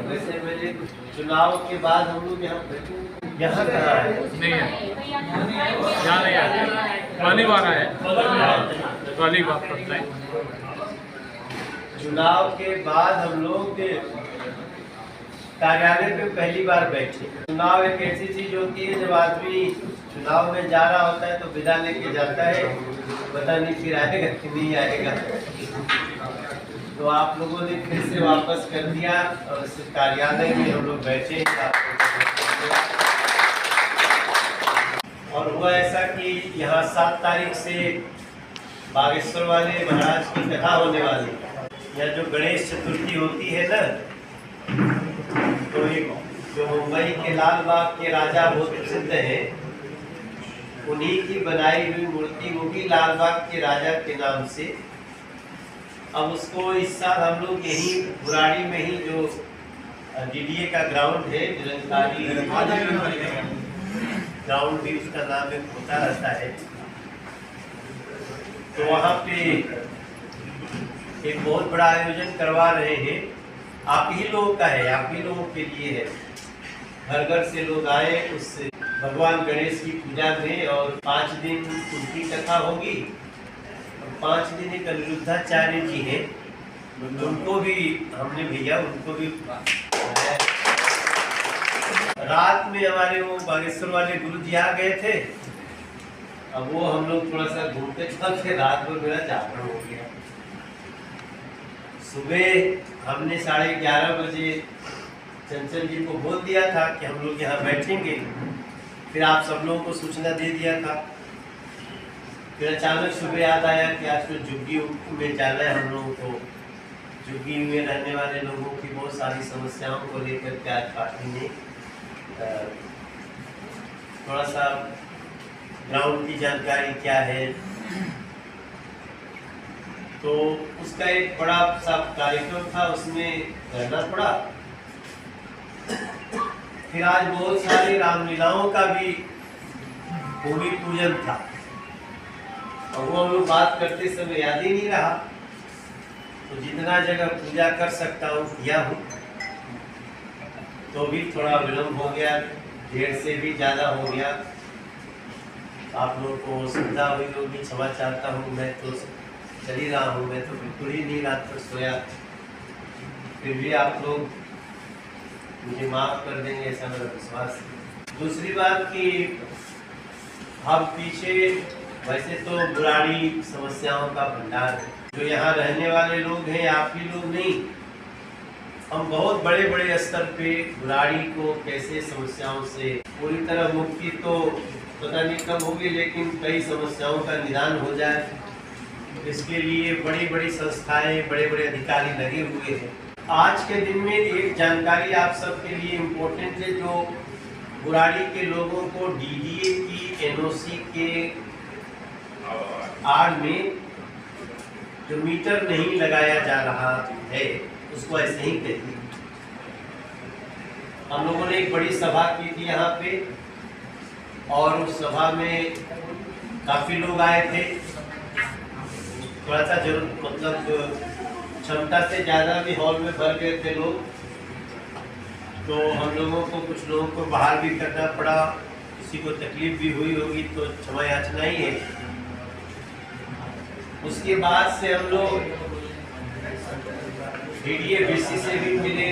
वैसे मैंने चुनाव के बाद हम लोग यहाँ कहाँ है? नहीं है, यहाँ नहीं आए, पहली बार आए, पहली बार करते हैं। चुनाव के बाद हम लोग कार्यालय पे पहली बार बैठे। चुनाव एक ऐसी चीज होती है, जब आदमी चुनाव में जा रहा होता है तो विदा लेके जाता है, पता नहीं फिर आएगा कि नहीं आएगा। तो आप लोगों ने फिर से वापस कर दिया और इस कार्यालय में हम लोग बैठे। और हुआ ऐसा कि यहाँ 7 तारीख से बागेश्वर वाले महाराज की कथा होने वाली। यहाँ जो गणेश चतुर्थी होती है ना, तो एक जो मुंबई के लाल बाग के राजा बहुत प्रसिद्ध है, उन्हीं की बनाई हुई मूर्ति होगी लाल बाग के राजा के नाम से। अब उसको इस साल हम लोग यही बुराड़ी में ही जो डीडीए का ग्राउंड है, निरंकारी ग्राउंड भी उसका नाम एक होता रहता है, तो वहाँ पे एक बहुत बड़ा आयोजन करवा रहे हैं। आप ही लोगों का है, आप ही लोगों के लिए है। घर घर से लोग आए उस भगवान गणेश की पूजा में, और 5 दिन उनकी कथा होगी। 5 दिन एक अनिरुद्धाचार्य जी हैं, उनको भी हमने भेजा, उनको भी रात में हमारे वो बागेश्वर वाले गुरु जी आ गए थे। अब वो हम लोग थोड़ा सा घूमते चलते रात में मेरा जागरण हो गया। सुबह हमने 11:30 बजे चंचल जी को बोल दिया था कि हम लोग यहाँ बैठेंगे, फिर आप सब लोगों को सूचना दे दिया था। फिर अचानक सुबह याद आया कि आज तो झुग्गी में जाना है हम लोगों को। झुग्गी में रहने वाले लोगों की बहुत सारी समस्याओं को लेकर के आज पार्टी ने थोड़ा सा ग्राउंड की जानकारी क्या है, तो उसका एक बड़ा सा कार्यक्रम था, उसमें रहना पड़ा। फिर आज बहुत सारी रामलीलाओं का भी भूमि पूजन था, और वो हम लोग बात करते समय याद ही नहीं रहा। तो जितना जगह पूजा कर सकता हूँ किया हूँ, तो भी थोड़ा विलम्ब हो गया, देर से भी ज़्यादा हो गया। आप लोगों को सुविधा हुई होगी, क्षमा चाहता हूँ। मैं तो चल ही रहा हूँ, मैं तो बिल्कुल ही नहीं रात पर सोया, फिर भी आप लोग मुझे माफ़ कर देंगे ऐसा मेरा विश्वास है। दूसरी बात कि हम पीछे वैसे तो बुराड़ी समस्याओं का भंडार है, जो यहाँ रहने वाले लोग हैं, आप ही लोग नहीं, हम बहुत बड़े बड़े स्तर पे बुराड़ी को कैसे समस्याओं से पूरी तरह मुक्ति तो पता नहीं कब होगी, लेकिन कई समस्याओं का निदान हो जाए, इसके लिए बड़ी बड़ी संस्थाएं, बड़े बड़े अधिकारी लगे हुए हैं। आज के दिन में एक जानकारी आप सबके लिए इम्पोर्टेंट है, जो बुराड़ी के लोगों को डीडीए की एनओसी के आड़ में जो मीटर नहीं लगाया जा रहा है, उसको ऐसे ही कहते। हम लोगों ने एक बड़ी सभा की थी यहाँ पे, और उस सभा में काफ़ी लोग आए थे। थोड़ा सा जरूर मतलब क्षमता से ज़्यादा भी हॉल में भर गए थे लोग, तो हम लोगों को कुछ लोगों को बाहर भी करना पड़ा। किसी को तकलीफ भी हुई होगी तो क्षमा याचना ही है। उसके बाद से हम लोग डीडीए बीसी से भी मिले।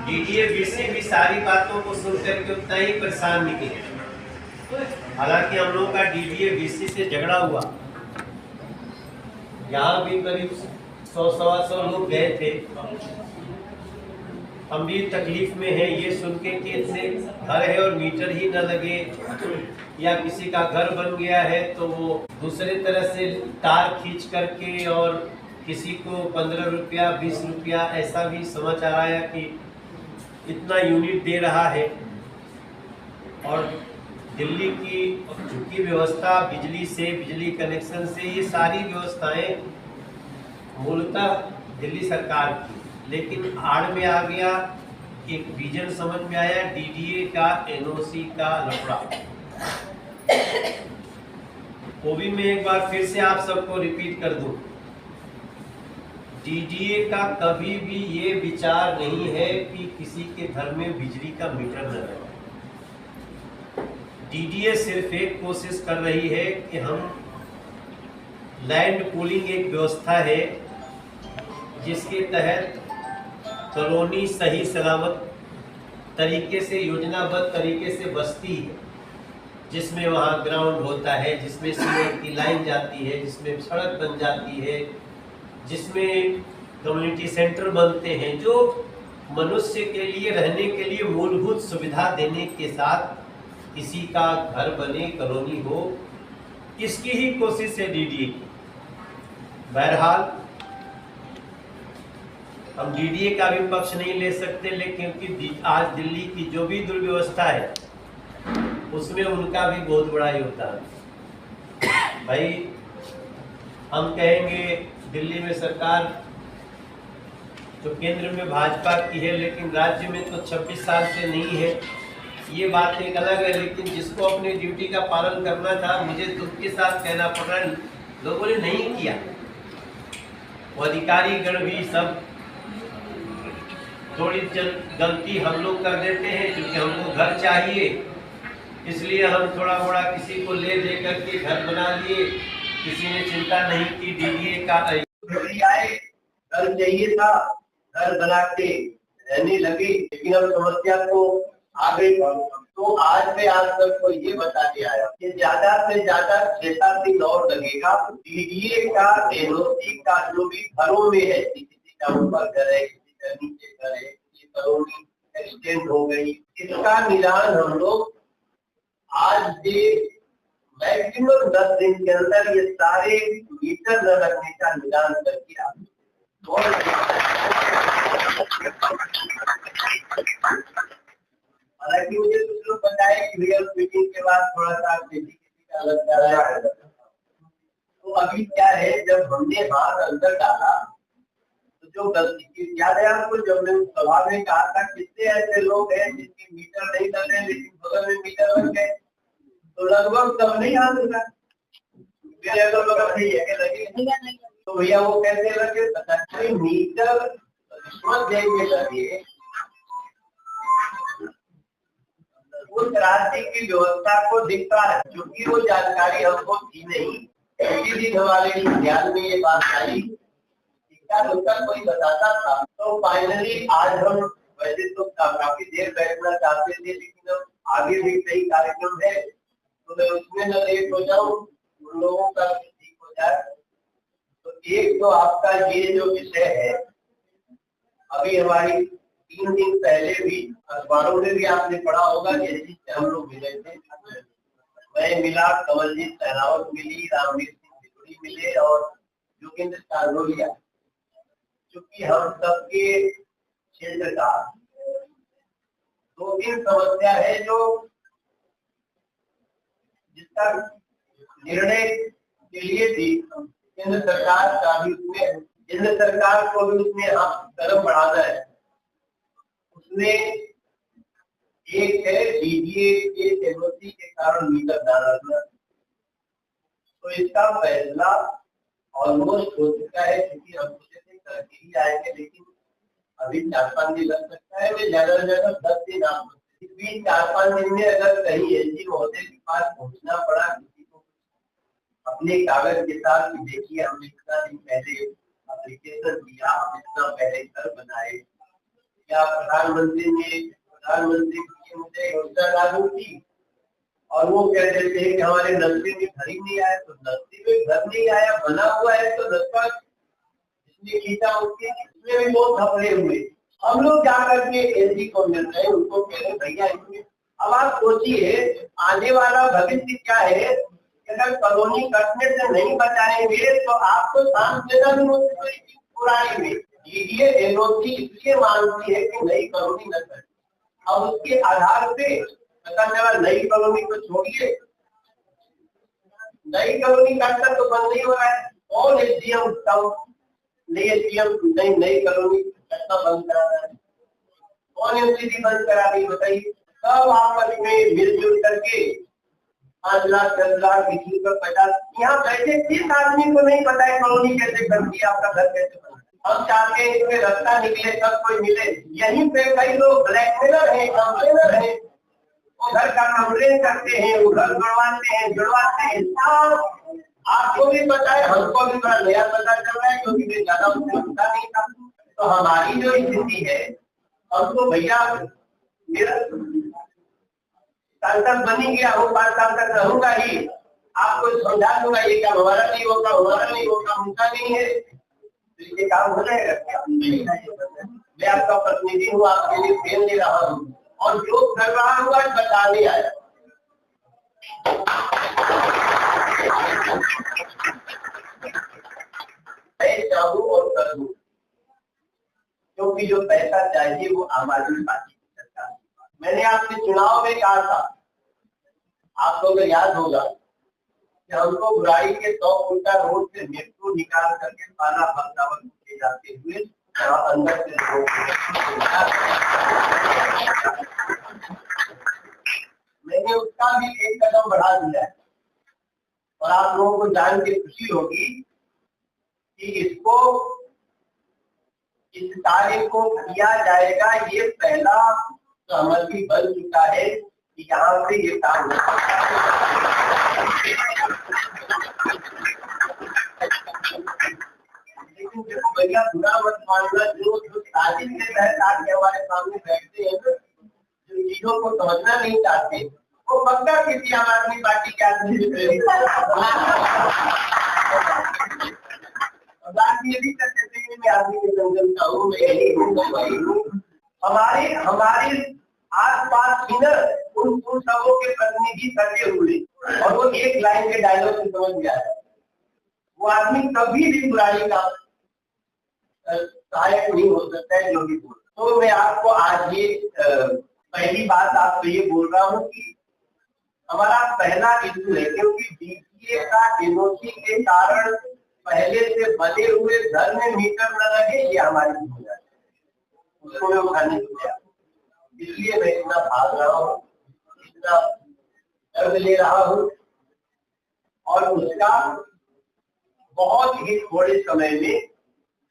डीडीए बीसी भी सारी बातों को सुन करके उतना ही परेशान निकले। हालांकि हम लोगों का डीडीए बीसी से झगड़ा हुआ, यहाँ भी करीब 100-125 लोग गए थे। हम भी तकलीफ में हैं ये सुन के कि इससे घर है और मीटर ही न लगे, या किसी का घर बन गया है तो वो दूसरे तरह से तार खींच करके और किसी को 15 रुपया 20 रुपया ऐसा भी समाचार आया कि इतना यूनिट दे रहा है। और दिल्ली की व्यवस्था बिजली से, बिजली कनेक्शन से, ये सारी व्यवस्थाएं मूलतः दिल्ली सरकार की, लेकिन आड़ में आ गया एक विजन समझ में आया डीडीए का एनओसी का लफड़ा। वो भी मैं एक बार फिर से आप सबको रिपीट कर दूं। डीडीए का कभी भी ये विचार नहीं है कि किसी के घर में बिजली का मीटर न लगे। डीडीए सिर्फ एक कोशिश कर रही है कि हम लैंड पूलिंग एक व्यवस्था है जिसके तहत कॉलोनी सही सलामत तरीके से योजनाबद्ध तरीके से बसती है, जिसमें वहाँ ग्राउंड होता है, जिसमें सीवर की लाइन जाती है, जिसमें सड़क बन जाती है, जिसमें कम्युनिटी सेंटर बनते हैं, जो मनुष्य के लिए रहने के लिए मूलभूत सुविधा देने के साथ किसी का घर बने, कॉलोनी हो, इसकी ही कोशिश है डीडीए की। बहरहाल हम डीडीए का भी पक्ष नहीं ले सकते, लेकिन क्योंकि आज दिल्ली की जो भी दुर्व्यवस्था है उसमें उनका भी बहुत बड़ा योगदान है। भाई हम कहेंगे दिल्ली में सरकार तो केंद्र में भाजपा की है, लेकिन राज्य में तो 26 साल से नहीं है, ये बात एक अलग है। लेकिन जिसको अपनी ड्यूटी का पालन करना था, मुझे दुख के साथ कहना पड़ रहा है, लोगों ने नहीं किया। वो अधिकारी गण भी सब थोड़ी गलती हम लोग कर देते हैं, क्योंकि हमको घर चाहिए, इसलिए हम थोड़ा मोड़ा किसी को ले दे करके घर बना लिए। किसी ने चिंता नहीं की डीडीए का आए, घर चाहिए था, घर बना के रहने लगे, लेकिन अब समस्या तो आ गई। तो आज मैं आप सबको ये बताने आया कि ज्यादा से ज्यादा 6-7 दिन और लगेगा। डीडीए का एनओसी का जो भी घरों में है, किसी का ऊपर घर है, किसी का नीचे घर है, किसी कॉलोनी एक्सटेंड हो गई, इसका निदान हम लोग आज से मैक्सिमम 10 दिन के अंदर ये सारे मीटर न रखने का निदान करके आप हालांकि मुझे कुछ लोग बताए कि रियल मीटिंग के बाद थोड़ा सा किसी का अलग जा रहा है। तो अभी क्या है, जब हमने हाथ अंदर डाला तो जो गलती याद है आपको, जब मैंने सभा में कहा था कितने ऐसे लोग हैं जिनके मीटर नहीं लगे लेकिन बगल में मीटर लग गए, तो लगभग सब नहीं हाथ लगा। मेरे अगल बगल लगे तो भैया वो कैसे लगे, पता नहीं मीटर रिश्वत देने लगे। उस राज्य की व्यवस्था को दिखता है, क्योंकि वो जानकारी हमको थी नहीं। इसी दिन हमारे ध्यान में ये बात आई, कोई बताता था। तो फाइनली आज हम वैसे तो काफी देर बैठना चाहते थे, लेकिन अब आगे भी कई कार्यक्रम है, तो मैं उसमें न लेट हो जाऊं, उन लोगों का ठीक हो जाए। तो एक तो आपका ये जो विषय है, अभी हमारी 3 दिन पहले भी अखबारों में भी आपने पढ़ा होगा, जैसे हम लोग मिले थे। मैं मिला, कमलजीत सहरावत मिली, रामवीर सिंह बिजुरी मिले और योगेंद्र सारनोलिया, क्योंकि हम सबके क्षेत्र का 2-3 समस्या है जो जिसका निर्णय के लिए भी केंद्र सरकार का भी उसमें, केंद्र सरकार को भी उसमें कदम बढ़ाना है। उसमें एक है डीडीए के एनओसी के कारण मीटर न रखना, तो इसका फैसला ऑलमोस्ट हो चुका है, क्योंकि हम करके ही आएंगे, लेकिन अभी 4-5 दिन लग सकता है। मैं ज्यादा से ज्यादा 10 दिन आप इस बीच 4-5 दिन में अगर कहीं एलजी महोदय के पास पहुंचना पड़ा किसी को अपने कागज के साथ कि देखिए हमने इतना दिन पहले एप्लीकेशन दिया, हम इतना पहले घर बनाए, या प्रधानमंत्री की मुझे योजना लागू की और वो कह देते हैं कि हमारे नजदे में घर ही नहीं आया। तो नजदे में घर नहीं आया, बना हुआ है तो नजका खींचा उसके, इसमें भी बहुत घबरे हुए। हम लोग जाकर के एलजी को मिल रहे हैं, उनको कह रहे भैया इसमें। अब आप सोचिए आने वाला भविष्य क्या है, अगर कॉलोनी कटने से नहीं बचाएंगे तो आपको सांस लेना भी मुश्किल पुरानी में। डीडीए एनओसी इसलिए मांगती है कि नई कॉलोनी न कटे। अब उसके आधार पे नई कॉलोनी को छोड़िए, नई कॉलोनी काटकर तो बंद नहीं हो रहा है। कौन एसडीएम नई कॉलोनी कटना बंद करा रहा है, कौन एमसीडी बंद करा रही बताइए। सब आपस में मिलजुल करके 5 लाख 10 लाख 20 लाख 50, यहाँ बैठे 30 आदमी को नहीं पता है कॉलोनी कैसे बनती है, आपका घर कैसे बनता है। हम चाहते हैं इसमें रास्ता निकले, सब कोई मिले। यहीं पे कई लोग ब्लैकमेलर हैं, कंप्लेनर हैं, उधर का कंप्लेन करते हैं, उधर जुड़वाते हैं। सब आपको भी पता है, हमको भी बड़ा नया पता चल रहा है, क्योंकि मैं ज्यादा उससे पता नहीं था। तो हमारी जो स्थिति है, हमको भैया मेरा सांसद बनी गया हूँ, 5 साल तक रहूंगा ही, आपको समझा दूंगा ये काम हमारा नहीं होगा, उनका नहीं है, ये काम हो जाएगा। मैं आपका प्रतिनिधि हूँ, आपके लिए फेल ले रहा हूँ, और जो कर रहा हूँ आज बताने आया। मैं चाहूँ और कर दूँ, क्योंकि जो पैसा चाहिए वो आम आदमी पार्टी की सरकार। मैंने आपसे चुनाव में कहा था, आपको अगर याद होगा, कि हमको बुराई के 100 फुटा रोड से मेट्रो निकाल करके पाला बख्तावर के जाते हुए अंदर से मैंने उसका भी एक कदम बढ़ा दिया है, और आप लोगों को जान के खुशी होगी कि इसको इस कार्य को किया जाएगा। ये पहला सहमति बन चुका है कि यहाँ से ये काम लेकिन देखो भैया, बुरा मत मानना, जो साजिश के तहत आके हमारे सामने बैठते हैं, जो चीजों को समझना नहीं चाहते, वो पक्का किसी आम आदमी पार्टी के आदमी से प्रेरित ये भी करते थे, मैं आदमी के जंगल का हूँ, मैं यही हूँ, मैं वही हूँ। हमारे आस पास उन सबों के प्रतिनिधि सटे हुए, और वो एक लाइन के डायलॉग से समझ गया है। वो आदमी कभी भी बुराई का सहायक नहीं हो सकता है, जो भी बोल। तो मैं आपको आज ये पहली बात आपको ये बोल रहा हूँ कि हमारा पहला इशू है, क्योंकि डीसीए का एनओसी के कारण पहले से बने हुए घर में मीटर न लगे, ये हमारी भूल है, उसको मैं उठाने नहीं दिया। इसलिए मैं इतना भाग रहा हूँ, इतना दर्द ले रहा हूँ, और उसका बहुत ही थोड़े समय में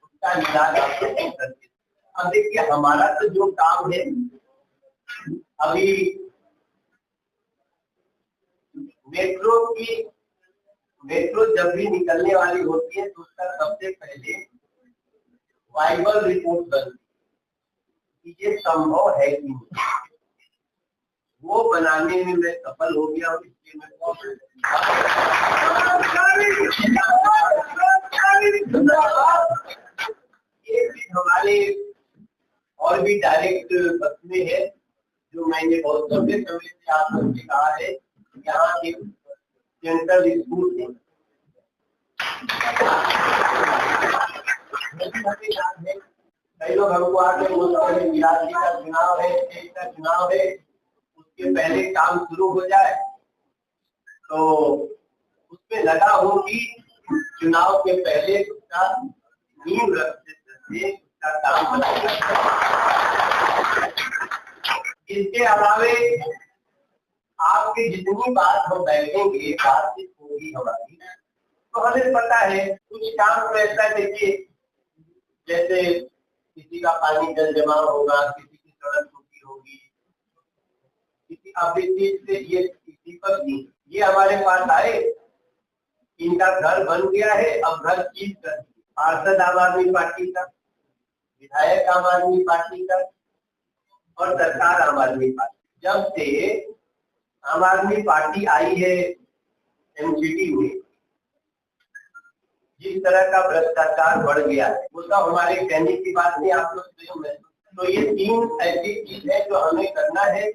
उसका इलाज आपको करते। अब देखिए, हमारा तो जो काम है, अभी मेट्रो जब भी निकलने वाली होती है, तो उसका सबसे पहले वाइबल रिपोर्ट बनती है, ये संभव है कि नहीं। वो बनाने में मैं सफल हो गया हूँ, इसलिए मैं ये भी हमारे और भी डायरेक्ट बस में है, जो मैंने बहुत लंबे समय से आप लोगों से कहा है, यहाँ एक सेंट्रल स्कूल है, कई लोग हमको आके बोलते हैं बिहार का चुनाव है, स्टेट का चुनाव है, उसके पहले काम शुरू हो जाए। तो उसमें लगा हो कि चुनाव के पहले उसका नींव रखते उसका काम बनाया। इसके अलावे आपकी जितनी बात हम बैठेंगे, बातचीत होगी हमारी, तो हमें पता है कुछ काम तो ऐसा देखिए, जैसे किसी का पानी जल जमाव होगा, किसी की सड़क टूटी होगी, किसी अब इस चीज से ये दीपक जी ये हमारे पास आए, इनका घर बन गया है, अब घर चीज कर पार्षद आम आदमी पार्टी का, विधायक आम आदमी पार्टी का, और सरकार आम आदमी पार्टी। जब से आम आदमी पार्टी आई है एमसीडी में, जिस तरह का भ्रष्टाचार बढ़ गया है, वो सब हमारे कहने की बात नहीं, आप लोग स्वयं महसूस। तो ये 3 ऐसी चीज है जो हमें करना है।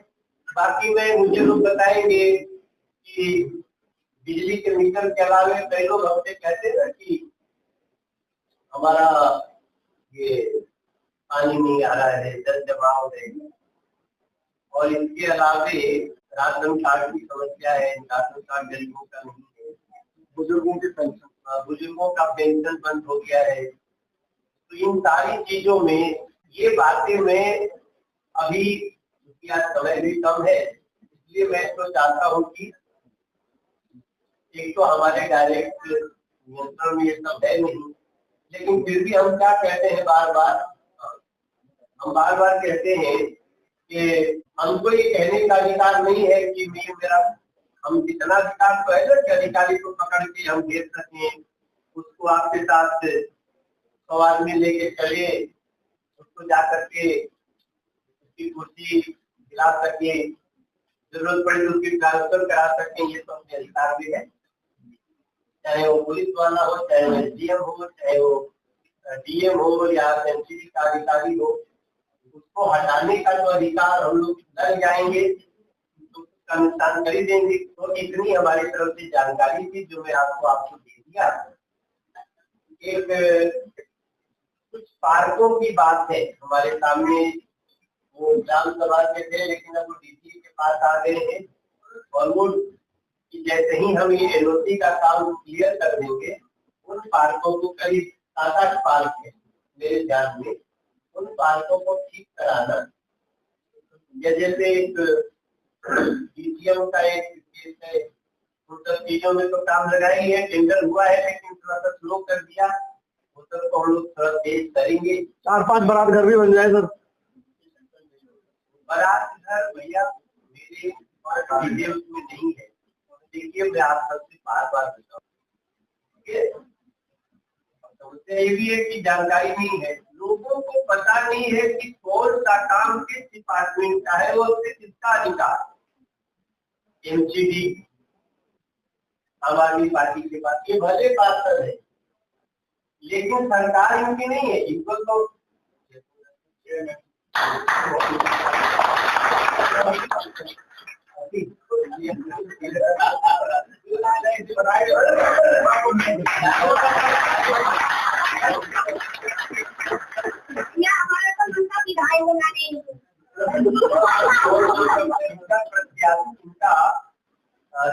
बाकी में मुझे लोग बताएंगे कि बिजली के मीटर के अलावे कई लोग हमसे कहते हैं कि हमारा ये पानी नहीं आ रहा है, जल जमाव है, और इसके अलावे राशन कार्ड की समस्या है, राशन कार्ड गरीबों का नहीं है, बुजुर्गों का पेंशन बंद हो गया है। तो इन सारी चीजों में ये बातें मैं अभी, आज समय भी कम है, इसलिए मैं तो चाहता हूँ कि एक तो हमारे डायरेक्ट नियंत्रण में ये सब है नहीं, लेकिन फिर भी हम क्या कहते हैं बार बार, हम बार बार कहते हैं कि हमको ये कहने का अधिकार नहीं है कि मेरा, हम जितना अधिकार तो है ना कि अधिकारी को पकड़ के हम भेज सकें, उसको आपके साथ 100 आदमी लेके चले, उसको जा करके उसकी कुर्सी दिला सके, जरूरत पड़े तो उसकी ट्रांसफर करा सकें, ये तो अपने अधिकार भी है। चाहे वो पुलिस वाला हो, चाहे वो एसडीएम हो, चाहे वो डीएम हो या एमसीडी का अधिकारी हो, उसको हटाने का जो अधिकार हम लोग लग जाएंगे तो उसका नुकसान कर ही देंगे। तो इतनी हमारी तरफ से जानकारी थी जो मैं आपको दे दिया। एक कुछ पार्कों की बात है हमारे सामने, वो ग्राम सभा के थे लेकिन अब वो डीसी के पास आ गए हैं, और वो जैसे ही हम ये एनओसी का काम क्लियर कर देंगे, उन पार्कों को, करीब 7-8 पार्क है मेरे ध्यान में, उन पार्कों को ठीक कराना, या जैसे एक डीसीएम का एक केस है, उन सब चीजों में तो काम लगाए है, टेंडर हुआ है लेकिन थोड़ा सा स्लो कर दिया, वो सब को हम लोग थोड़ा तेज करेंगे। 4-5 बारात घर भी बन जाए सर। बारात घर भैया मेरे उसमें नहीं है, देखिए मैं आप सबसे बार बताऊँ, समस्या ये भी है कि जानकारी नहीं है, लोगों को पता नहीं है कि कौन सा काम किस डिपार्टमेंट का है, वो उससे किसका अधिकार। एमसीडी आम आदमी पार्टी के पास, ये भले बात है लेकिन सरकार इनकी नहीं है, इनको तो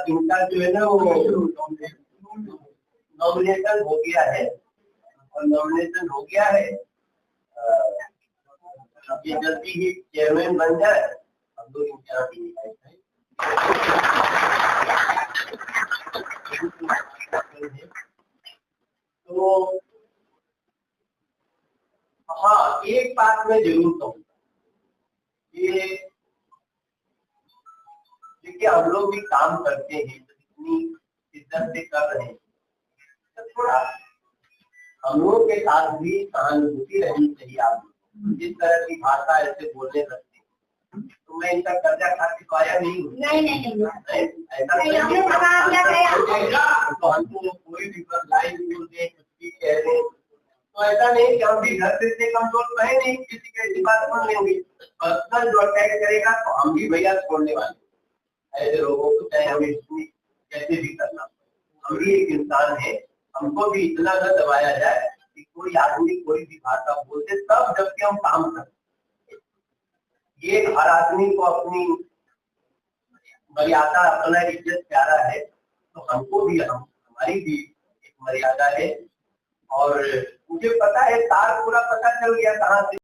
इनका जो है ना वो नॉमिनेशन हो गया है, और नॉमिनेशन हो गया है, ये जल्दी ही चेयरमैन बन जाए, हम लोग इनके यहाँ भी तो हाँ, एक बात मैं जरूर कहूँगा, ये देखिए हम लोग भी काम करते हैं, इतनी शिद्दत से कर रहे हैं, तो थोड़ा हम लोग के साथ भी सहानुभूति रहनी चाहिए। आप जिस तरह की भाषा ऐसे बोलने लगते हैं, तो मैं इनका कर्जा खाते तो आया नहीं हूँ, ऐसा तो हम कोई भी लाइन बोल दे, कुछ भी कह दे, तो ऐसा नहीं कि हम भी घर से इतने कमजोर तो है नहीं, किसी की ऐसी बात सुन लेंगे, पर्सनल जो अटैक करेगा तो हम भी भैया छोड़ने वाले ऐसे लोगों को, चाहे हमें कैसे भी करना, हम भी एक इंसान है, हमको भी इतना न दबाया जाए कि कोई आदमी कोई भी भाषा बोलते तब जबकि हम काम करते। ये हर आदमी को अपनी मर्यादा, अपना इज्जत प्यारा है, तो हमको भी हमारी भी एक मर्यादा है, और मुझे पता है तार पूरा पता चल गया कहाँ से